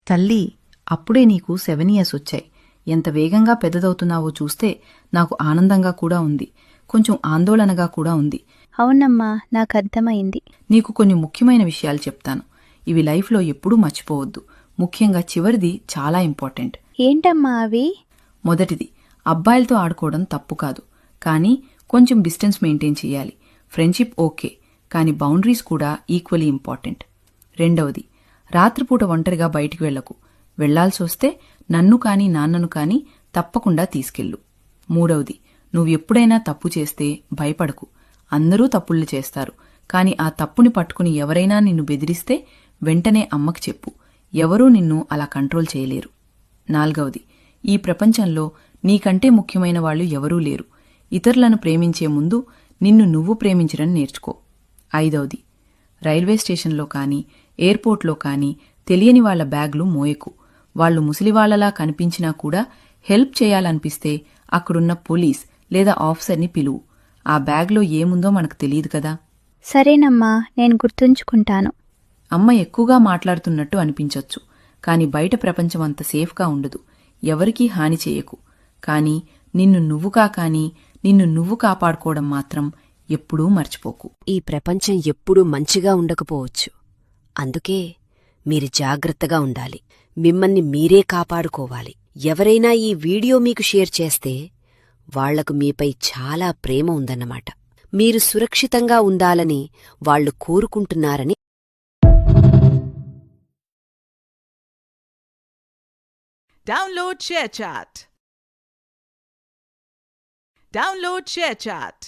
తల్లీ, అప్పుడే నీకు 7 years వచ్చాయి. ఎంత వేగంగా పెద్దదవుతున్నావో చూస్తే నాకు ఆనందంగా కూడా ఉంది, కొంచెం ఆందోళనగా కూడా ఉంది. అవునమ్మా, నాకర్థమైంది. నీకు కొన్ని ముఖ్యమైన విషయాలు చెప్తాను. ఇవి లైఫ్లో ఎప్పుడూ మర్చిపోవద్దు. ముఖ్యంగా చివరిది చాలా ఇంపార్టెంట్. ఏంటమ్మా అవి? మొదటిది, అబ్బాయిలతో ఆడుకోవడం తప్పు కాదు, కానీ కొంచెం డిస్టెన్స్ మెయింటైన్ చేయాలి. ఫ్రెండ్షిప్ ఓకే, కానీ బౌండరీస్ కూడా ఈక్వలీ ఇంపార్టెంట్. రెండవది, రాత్రిపూట ఒంటరిగా బయటికి వెళ్లకు. వెళ్లాల్సొస్తే నన్ను కానీ నాన్నను కానీ తప్పకుండా తీసుకెళ్ళు. మూడవది, నువ్వు ఎప్పుడైనా తప్పు చేస్తే భయపడకు. అందరూ తప్పుళ్ళు చేస్తారు, కాని ఆ తప్పుని పట్టుకుని ఎవరైనా నిన్ను బెదిరిస్తే వెంటనే అమ్మకి చెప్పు. ఎవరూ నిన్ను అలా కంట్రోల్ చేయలేరు. నాల్గవది, ఈ ప్రపంచంలో నీకంటే ముఖ్యమైన వాళ్ళు ఎవరూ లేరు. ఇతరులను ప్రేమించే ముందు నిన్ను నువ్వు ప్రేమించడం నేర్చుకో. ఐదవది, రైల్వే స్టేషన్లో కానీ ఎయిర్పోర్ట్లో కానీ తెలియని వాళ్ల బ్యాగ్లు మోయకు. వాళ్లు ముసలివాళ్లలా కనిపించినా కూడా హెల్ప్ చేయాలనిపిస్తే అక్కడున్న పోలీస్ లేదా ఆఫీసర్ని పిలువు. ఆ బ్యాగ్లో ఏముందో మనకు తెలియదు కదా. సరేనమ్మా, నేను గుర్తుంచుకుంటాను. అమ్మ ఎక్కువగా మాట్లాడుతున్నట్టు అనిపించొచ్చు, కాని బయట ప్రపంచం అంత సేఫ్గా ఉండదు. ఎవరికీ హాని చేయకు, కాని నిన్ను నువ్వు కాపాడుకోవడం మాత్రం ఎప్పుడూ మర్చిపోకు. ఈ ప్రపంచం ఎప్పుడూ మంచిగా ఉండకపోవచ్చు. అందుకే మీరు జాగ్రత్తగా ఉండాలి. మిమ్మల్ని మీరే కాపాడుకోవాలి. ఎవరైనా ఈ వీడియో మీకు షేర్ చేస్తే వాళ్లకు మీపై చాలా ప్రేమ ఉందన్నమాట. మీరు సురక్షితంగా ఉండాలని వాళ్లు కోరుకుంటున్నారని. Download ShareChat.